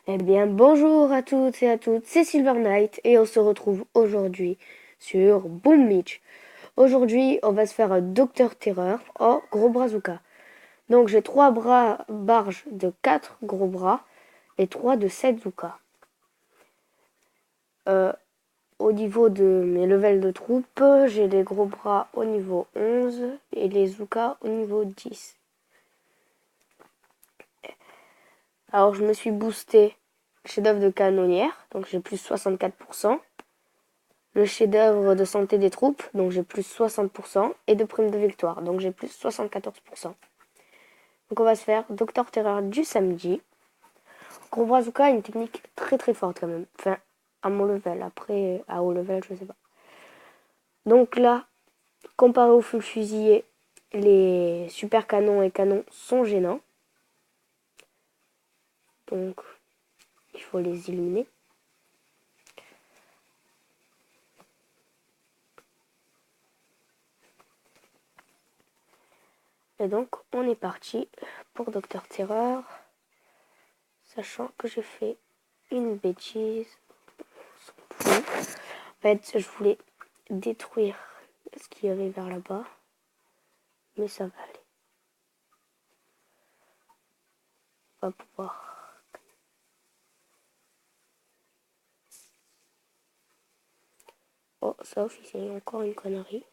Eh bien, bonjour à toutes et à toutes, c'est Silver Knight et on se retrouve aujourd'hui sur Boom Beach. Aujourd'hui, on va se faire un Docteur Terreur en gros brazuca. Donc, j'ai 3 bras barges de 4 gros bras et 3 de 7 Zuka. Au niveau de mes levels de troupes, j'ai les gros bras au niveau 11 et les Zuka au niveau 10. Alors, je me suis boosté chef-d'œuvre de canonnière, donc j'ai plus 64%. Le chef-d'œuvre de santé des troupes, donc j'ai plus 60%, et de prime de victoire, donc j'ai plus 74%. Donc on va se faire Docteur Terreur du samedi. Gros Brazuka a une technique très très forte quand même. Enfin, à mon level, après à haut level, je sais pas. Donc là, comparé au full fusilier, les super canons et canons sont gênants. Donc il faut les éliminer. Et donc on est parti pour Docteur Terreur. Sachant que j'ai fait une bêtise. En fait, je voulais détruire ce qui avait vers là-bas. Mais ça va aller. On va pouvoir. Oh, ça officiellement encore une connerie.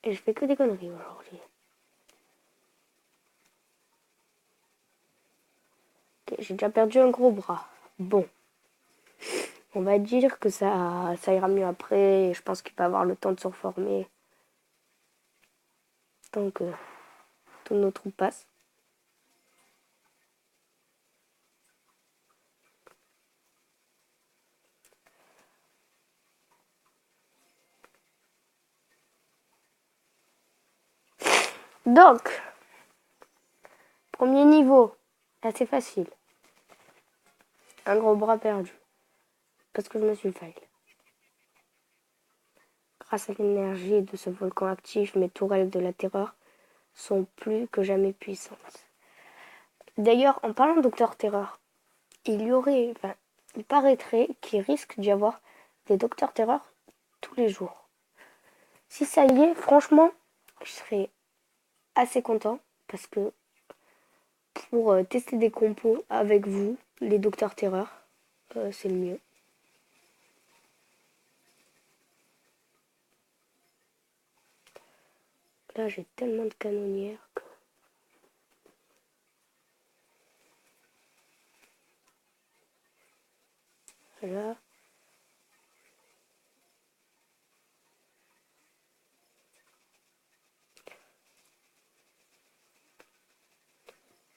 Et je fais que des conneries aujourd'hui. Ok, j'ai déjà perdu un gros bras. Bon. On va dire que ça ira mieux après. Je pense qu'il va avoir le temps de se reformer. Tant que tous nos troupes passent. Donc, premier niveau. Assez facile. Un gros bras perdu. Parce que je me suis fail. Grâce à l'énergie de ce volcan actif, mes tourelles de la terreur sont plus que jamais puissantes. D'ailleurs, en parlant de Docteur Terreur, il paraîtrait qu'il risque d'y avoir des Docteurs Terreur tous les jours. Si ça y est, franchement, je serais assez content parce que pour tester des compos avec vous, les Docteurs Terreur, c'est le mieux. Là, j'ai tellement de canonnières que... Là,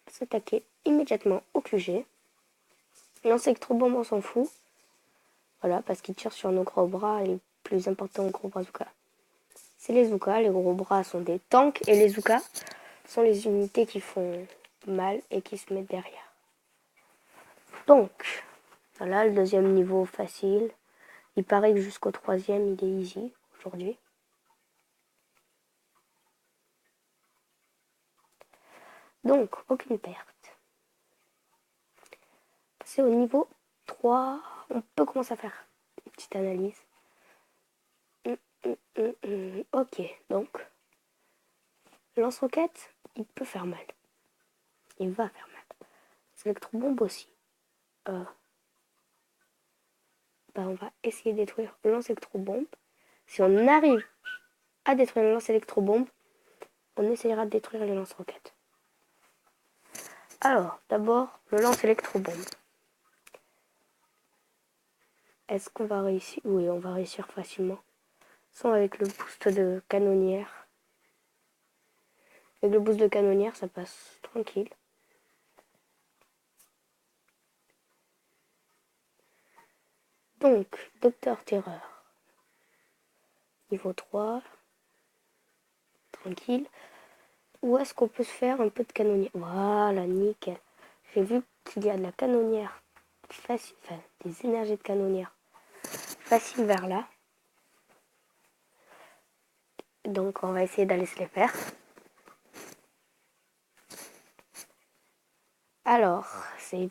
s'attaquer immédiatement au QG. Lancer électrobombe, on s'en fout. Voilà, parce qu'il tire sur nos gros bras et les plus importants gros bazooka. C'est les Zuka, les gros bras sont des tanks et les Zuka sont les unités qui font mal et qui se mettent derrière. Donc, voilà le deuxième niveau facile. Il paraît que jusqu'au troisième, il est easy aujourd'hui. Donc, aucune perte. Passer au niveau 3, on peut commencer à faire une petite analyse. Ok, donc, lance-roquette, il peut faire mal. Il va faire mal. Électrobombe aussi. On va essayer de détruire le lance-électrobombe. Si on arrive à détruire le lance-électrobombe, on essayera de détruire les lance-roquettes. Alors, d'abord, le lance-électrobombe. Est-ce qu'on va réussir? Oui, on va réussir facilement. Sans avec le boost de canonnière. Avec le boost de canonnière, ça passe tranquille. Donc, Docteur Terreur. Niveau 3. Tranquille. Où est-ce qu'on peut se faire un peu de canonnière? Voilà, nickel. J'ai vu qu'il y a de la canonnière facile, enfin, des énergies de canonnière facile vers là. Donc on va essayer d'aller se les faire. Alors, c'est...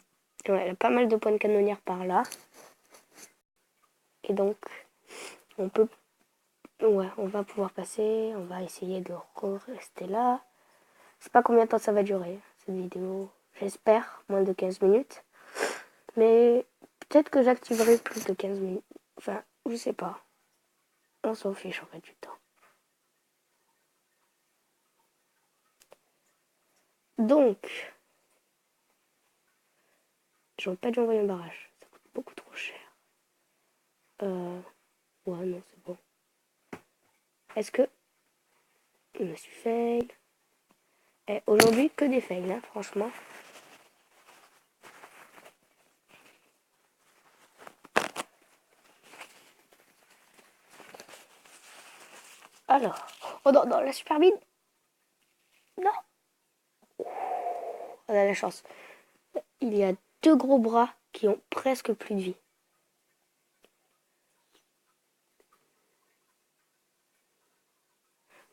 Ouais, il y a pas mal de points de canonnière par là. Et donc, on peut... Ouais, on va pouvoir passer. On va essayer de rester là. Je sais pas combien de temps ça va durer, cette vidéo. J'espère, moins de 15 minutes. Mais peut-être que j'activerai plus de 15 minutes. Enfin, je sais pas. On s'en fiche en fait du temps. Donc, j'aurais pas dû envoyer un barrage. Ça coûte beaucoup trop cher. Ouais, non, c'est bon. Est-ce que je me suis fail? Aujourd'hui, que des fails, hein, franchement. Alors, oh non, non, la super vide. Non, on a la chance. Il y a deux gros bras qui ont presque plus de vie.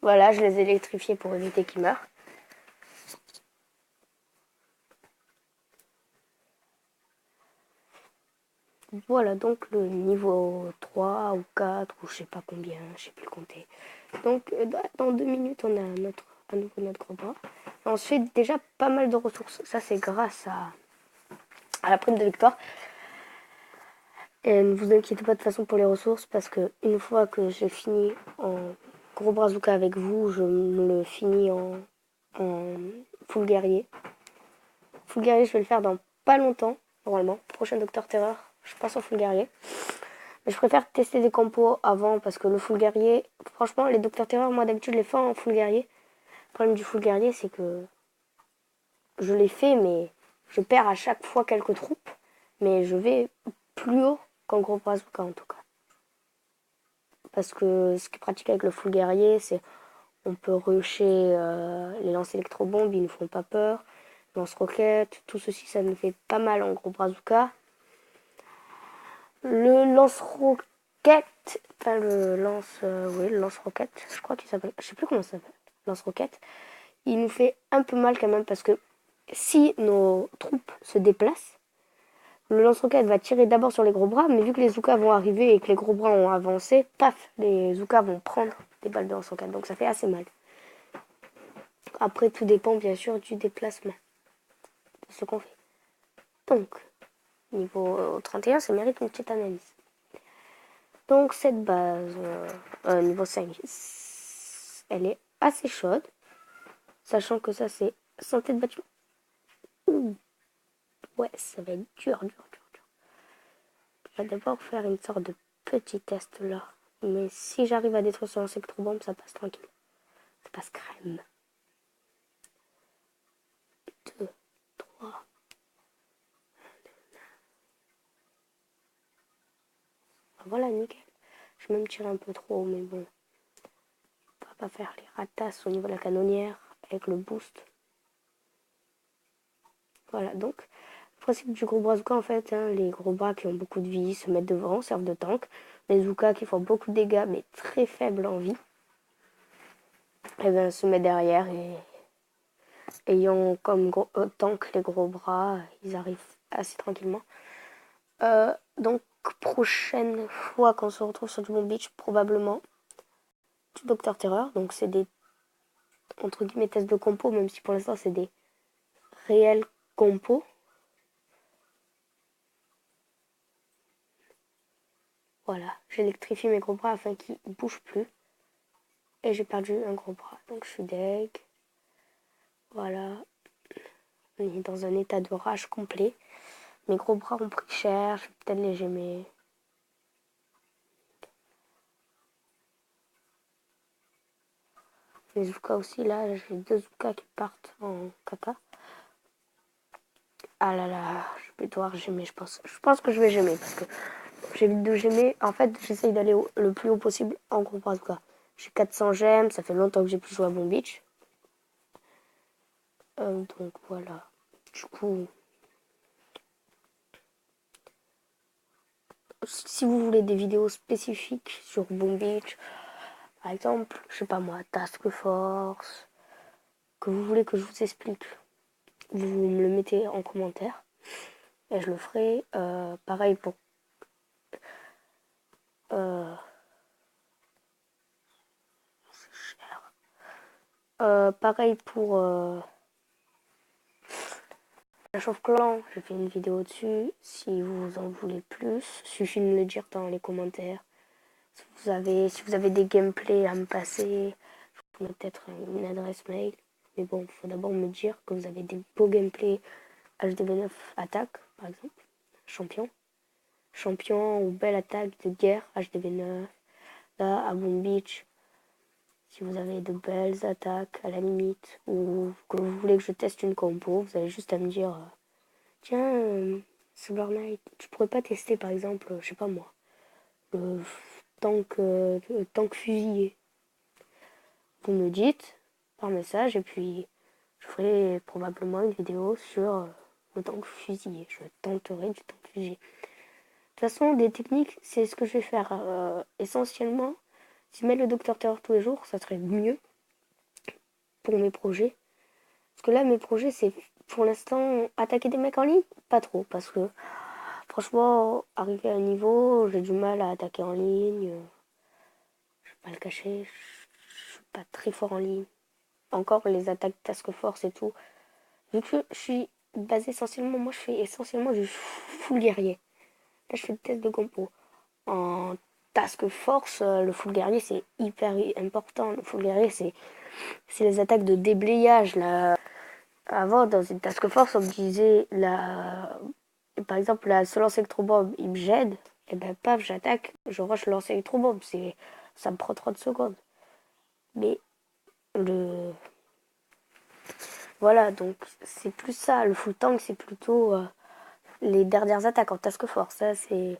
Voilà, je les ai électrifiés pour éviter qu'ils meurent. Voilà donc le niveau 3 ou 4 ou je sais pas combien, je sais plus compter. Donc dans 2 minutes on a à nouveau notre gros bras. On se fait déjà pas mal de ressources. Ça c'est grâce à la prime de victoire. Et ne vous inquiétez pas de toute façon pour les ressources parce que une fois que j'ai fini en gros bazooka avec vous, je me le finis en full guerrier. Full guerrier je vais le faire dans pas longtemps, normalement. Prochain Docteur Terreur, je passe en full guerrier. Mais je préfère tester des compos avant parce que le full guerrier, franchement, les Docteurs Terreur, moi d'habitude, je les fais en full guerrier. Le problème du full guerrier, c'est que je les fais, mais je perds à chaque fois quelques troupes. Mais je vais plus haut qu'en gros bazooka en tout cas. Parce que ce qui est pratique avec le full guerrier, c'est on peut rusher les lances électrobombes, ils ne font pas peur. Lance-roquettes, tout ceci, ça nous fait pas mal en gros bazooka. Le lance-roquette, enfin le lance-roquette, je crois qu'il s'appelle, je sais plus comment ça s'appelle, lance-roquette, il nous fait un peu mal quand même parce que si nos troupes se déplacent, le lance-roquette va tirer d'abord sur les gros bras, mais vu que les Zoukas vont arriver et que les gros bras ont avancé, paf, les Zoukas vont prendre des balles de lance-roquette, donc ça fait assez mal. Après, tout dépend bien sûr du déplacement, de ce qu'on fait. Donc, niveau 31, ça mérite une petite analyse. Donc cette base, niveau 5, elle est assez chaude. Sachant que ça c'est santé de bâtiment. Ouh. Ouais, ça va être dur, dur, dur, dur. Je vais d'abord faire une sorte de petit test là. Mais si j'arrive à détruire son insectobombe, ça passe tranquille. Ça passe crème. 2, 3. Voilà, nickel. Je vais même tirer un peu trop, mais bon. On va pas faire les ratasses au niveau de la canonnière avec le boost. Voilà, donc, le principe du gros bazooka, en fait, hein, les gros bras qui ont beaucoup de vie se mettent devant, servent de tank. Les Zoukas qui font beaucoup de dégâts, mais très faibles en vie, et bien, se mettent derrière et ayant comme tank les gros bras, ils arrivent assez tranquillement. Donc, prochaine fois qu'on se retrouve sur du Bomb Beach, probablement du Docteur Terreur. Donc, c'est des, entre guillemets, tests de compo, même si pour l'instant, c'est des réels compos. Voilà, j'électrifie mes gros bras afin qu'ils ne bougent plus. Et j'ai perdu un gros bras. Donc je suis deg. Voilà. On est dans un état de rage complet. Mes gros bras ont pris cher. Je vais peut-être les gémer. Les Zoukas aussi, là, j'ai deux Zoukas qui partent en caca. Ah là là, je vais devoir gémer, je pense. Je pense que je vais gémer parce que j'évite de gémer. En fait, j'essaye d'aller le plus haut possible en gros bazooka. J'ai 400 gemmes, ça fait longtemps que j'ai plus joué à Bomb Beach. Donc voilà. Du coup, si vous voulez des vidéos spécifiques sur Bomb Beach, par exemple, je sais pas moi, Task Force, que vous voulez que je vous explique vous me le mettez en commentaire. Et je le ferai. Pareil pour... c'est cher. Pareil pour... Clash of Clans, j'ai fait une vidéo dessus. Si vous en voulez plus, suffit de me le dire dans les commentaires. Si vous avez des gameplays à me passer, je vous mets peut-être une adresse mail. Mais bon, il faut d'abord me dire que vous avez des beaux gameplays HDV9 attaque, par exemple. Champion. Champion ou belle attaque de guerre HDV9. Là, à Boom Beach. Si vous avez de belles attaques à la limite, ou que vous voulez que je teste une compo, vous avez juste à me dire tiens, Solar Knight, tu pourrais pas tester par exemple, je sais pas moi, le tank fusillé. Vous me dites par message et puis je ferai probablement une vidéo sur le tank fusillé. Je tenterai du tank fusillé. De toute façon, des techniques, c'est ce que je vais faire essentiellement. Si je mets le Docteur Terror tous les jours, ça serait mieux pour mes projets. Parce que là, mes projets, c'est pour l'instant attaquer des mecs en ligne, pas trop. Parce que franchement, arriver à un niveau, j'ai du mal à attaquer en ligne. Je vais pas le cacher, je suis pas très fort en ligne. Encore les attaques task force et tout. Vu que je suis basé essentiellement, moi je fais essentiellement du full guerrier. Là, je fais le test de compo. En task force, le full guerrier c'est hyper important. Le full guerrier c'est les attaques de déblayage là. Avant, dans une task force, on me disait par exemple la se lance électrobombe, il me gêne. Et ben paf, j'attaque, je rush lance électrobombe. Ça me prend 30 secondes. Mais le voilà, donc c'est plus ça. Le full tank, c'est plutôt les dernières attaques en task force. Ça, c'est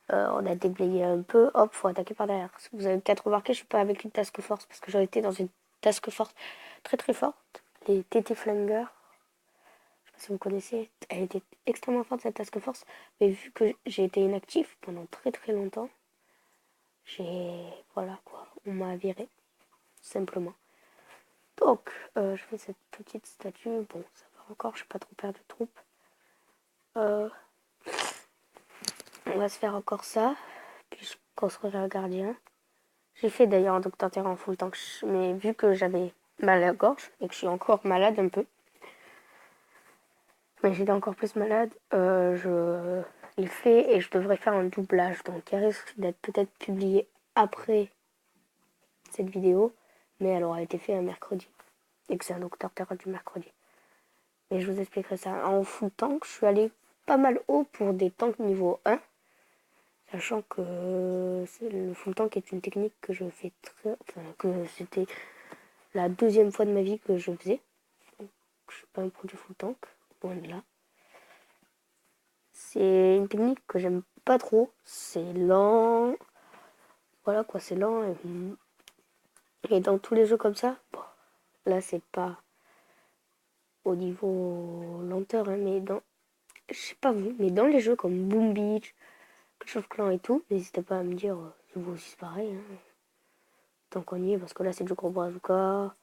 on a déblayé un peu, hop, faut attaquer par derrière. Vous avez peut-être remarqué, je suis pas avec une task force parce que j'aurais été dans une task force très très forte. Les TT Flanger, je sais pas si vous connaissez, elle était extrêmement forte cette task force, mais vu que j'ai été inactif pendant très très longtemps, voilà quoi, on m'a viré, simplement. Donc, je fais cette petite statue, bon, ça va encore, je suis pas trop perdu de troupe. On va se faire encore ça, puis je construirai un gardien. J'ai fait d'ailleurs un Docteur Terror en full tank, mais vu que j'avais mal à la gorge et que je suis encore malade un peu, mais j'étais encore plus malade, je l'ai fait et je devrais faire un doublage. Donc il risque d'être peut-être publié après cette vidéo, mais elle aura été faite un mercredi. Et que c'est un Docteur Terror du mercredi. Mais je vous expliquerai ça. En full tank, je suis allée pas mal haut pour des tanks niveau 1. Sachant que le full tank est une technique que je fais que c'était la deuxième fois de ma vie que je faisais. Donc, je suis pas un pro du full tank, loin de là. C'est une technique que j'aime pas trop. C'est lent. Voilà quoi, c'est lent. Et dans tous les jeux comme ça, bon, là c'est pas au niveau lenteur, hein, mais je sais pas vous, mais dans les jeux comme Boom Beach, Clash of Clans et tout, n'hésitez pas à me dire si vous aussi c'est pareil. Hein. Tant qu'on y est, parce que là c'est du gros bazooka.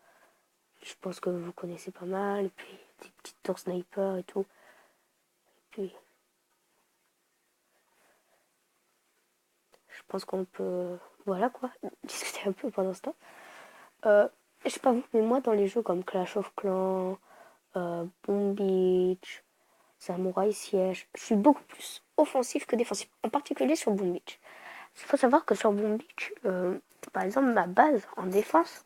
Je pense que vous connaissez pas mal. Et puis des petites tours sniper et tout. Et puis je pense qu'on peut, voilà quoi, discuter un peu pendant ce temps. Je sais pas vous, mais moi dans les jeux comme Clash of Clans, Boom Beach, Samurai Siege, je suis beaucoup plus offensif que défensif. En particulier sur Boom Beach. Il faut savoir que sur Boom Beach, par exemple, ma base en défense,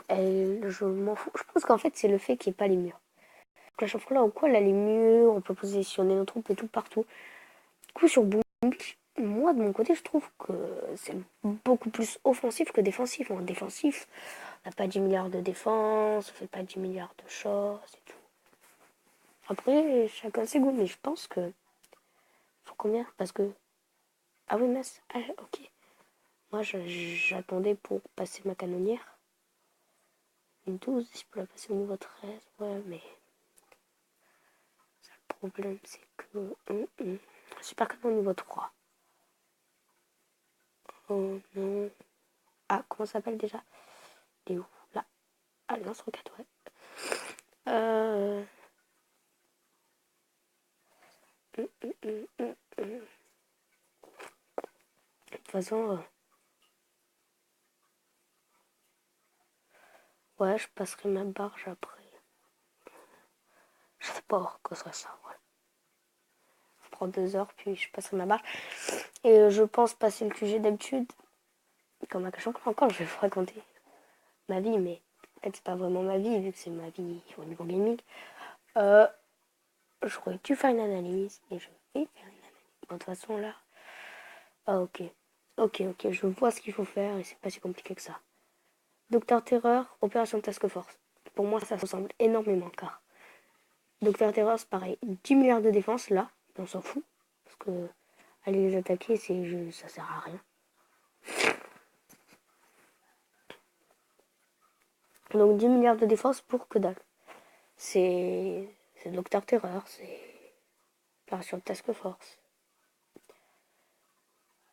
je m'en fous. Je pense qu'en fait, c'est le fait qu'il n'y ait pas les murs. Clash of Clans ou quoi, là, les murs, on peut positionner nos troupes et tout partout. Du coup, sur Boom Beach, moi, de mon côté, je trouve que c'est beaucoup plus offensif que défensif. En défensif, on n'a pas 10 milliards de défense, on fait pas 10 milliards de choses et tout. Après, chacun ses goûts, mais je pense que... Faut combien? Parce que... Ah oui, mince. Ah, ok. Moi, j'attendais pour passer ma canonnière. Une 12, si je peux la passer au niveau 13. Ouais, mais... Le problème, c'est que... Super canon niveau 3. Oh non. Ah, comment ça s'appelle déjà? Il est où? Là. Ah, lance roquette, ouais. De toute façon, ouais, je passerai ma barge après. Je sais pas quoi serait ça, ouais. Je prends 2 heures, puis je passerai ma barge. Et je pense passer le QG d'habitude. Comme à Cachan, encore, je vais vous raconter ma vie, mais en fait, c'est pas vraiment ma vie, vu que c'est ma vie au niveau gaming. J'aurais dû faire une analyse, et je vais faire une analyse. Bon, de toute façon, là... Ah, ok. Ok, je vois ce qu'il faut faire, et c'est pas si compliqué que ça. Docteur Terreur, Opération Task Force. Pour moi, ça ressemble énormément, car Docteur Terreur, c'est pareil. 10 milliards de défense, là, on s'en fout. Parce que aller les attaquer, ça sert à rien. Donc 10 milliards de défense pour que dalle. C'est Docteur Terreur, c'est Opération Task Force.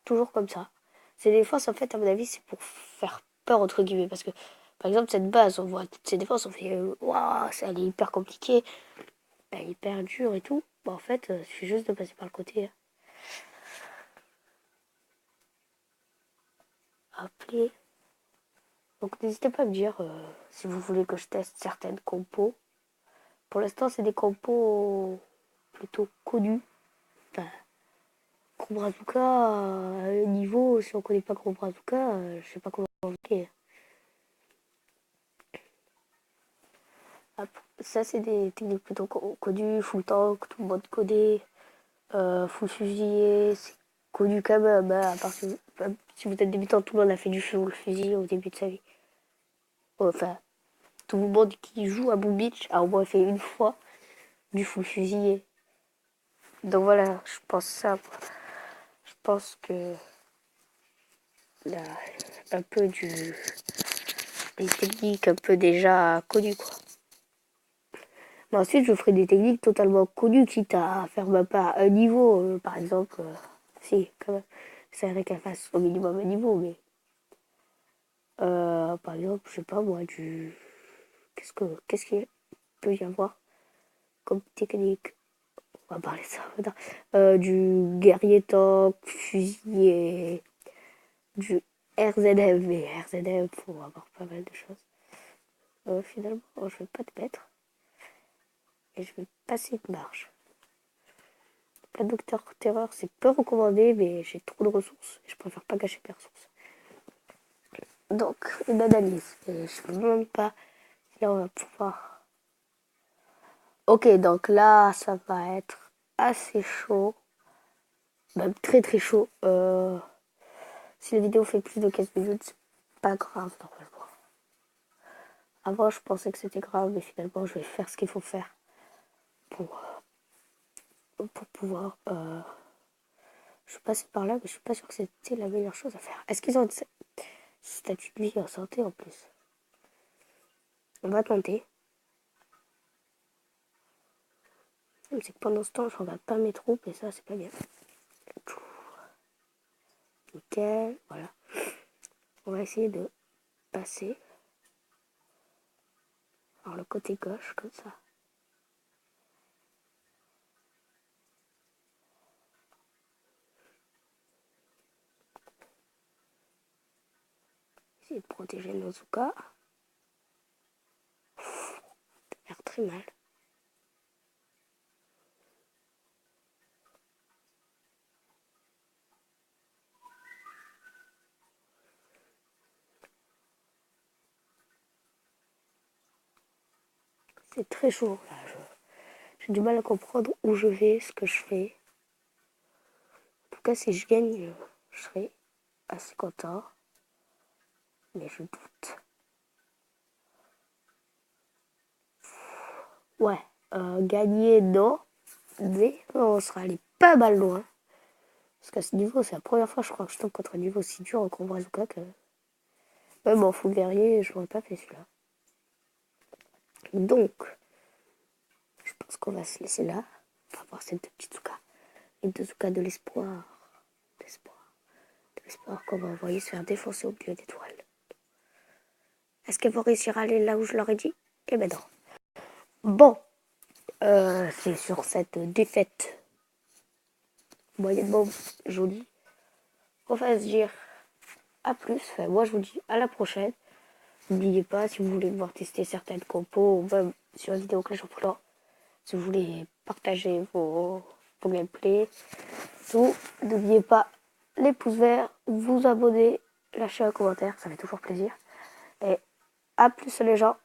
Toujours comme ça. Ces défenses, en fait, à mon avis, c'est pour faire peur, entre guillemets. Parce que, par exemple, cette base, on voit toutes ces défenses, on fait waouh, elle est hyper compliquée, elle est hyper dure et tout. Bon, en fait, il suffit juste de passer par le côté. Appeler. Donc, n'hésitez pas à me dire si vous voulez que je teste certaines compos. Pour l'instant, c'est des compos plutôt connus. Enfin, Gros Brazuca, niveau, si on connaît pas Gros Brazuca, je sais pas comment invoquer. Ça, c'est des techniques plutôt connues. Full tank, tout le monde connaît. Full fusilier, c'est connu quand même. Hein, à part si vous êtes débutant, tout le monde a fait du full fusil au début de sa vie. Enfin, tout le monde qui joue à Boom Beach a au moins fait une fois du full fusilier. Donc voilà, je pense ça. Je pense que là, un peu des techniques un peu déjà connues, quoi. Mais ensuite, je ferai des techniques totalement connues, quitte à faire même pas un niveau, par exemple. Si, quand même. C'est vrai qu'elle fasse au minimum un niveau, mais... par exemple, je sais pas moi, qu'est-ce qu'il peut y avoir comme technique? On va parler de ça maintenant. Du guerrier tank, fusilier, du RZF. Mais RZF, faut avoir pas mal de choses. Finalement, je vais pas te mettre. Et je vais passer une marche. La Docteur Terreur, c'est peu recommandé, mais j'ai trop de ressources. Et je préfère pas gâcher mes ressources. Donc, une analyse. Et je ne sais même pas si là on va pouvoir. Ok, donc là, ça va être assez chaud. Même très très chaud. Si la vidéo fait plus de 15 minutes, c'est pas grave normalement. Avant, je pensais que c'était grave, mais finalement, je vais faire ce qu'il faut faire pour, pour pouvoir. Je suis passée par là, mais je suis pas sûre que c'était la meilleure chose à faire. Est-ce qu'ils ont une statut de vie en santé en plus? On va tenter. C'est que pendant ce temps, je regarde pas mes troupes et ça, c'est pas bien. Nickel, voilà. On va essayer de passer par le côté gauche, comme ça. Essayer de protéger Nozuka. Ça a l'air très mal. C'est très chaud, là. J'ai du mal à comprendre où je vais, ce que je fais. En tout cas, si je gagne, je serai assez content. Mais je doute. Ouais, gagner, non. Mais on sera allé pas mal loin. Parce qu'à ce niveau, c'est la première fois, je crois, que je tombe contre un niveau si dur en combat Bazooka que... Même en full guerrier, je n'aurais pas fait celui-là. Donc, je pense qu'on va se laisser là. On va voir cette petite Zuka. Une Zuka de l'espoir. De l'espoir qu'on va envoyer se faire défoncer au milieu d'étoiles. Est-ce qu'elles vont réussir à aller là où je leur ai dit? Eh ben non. Bon, c'est sur cette défaite moyennement jolie qu'on va se dire à plus. Enfin, moi, je vous dis à la prochaine. N'oubliez pas, si vous voulez voir tester certaines compos, ou même sur la vidéo Clash of Clans, si vous voulez partager vos gameplays, tout, n'oubliez pas les pouces verts, vous abonner, lâcher un commentaire, ça fait toujours plaisir. Et à plus les gens.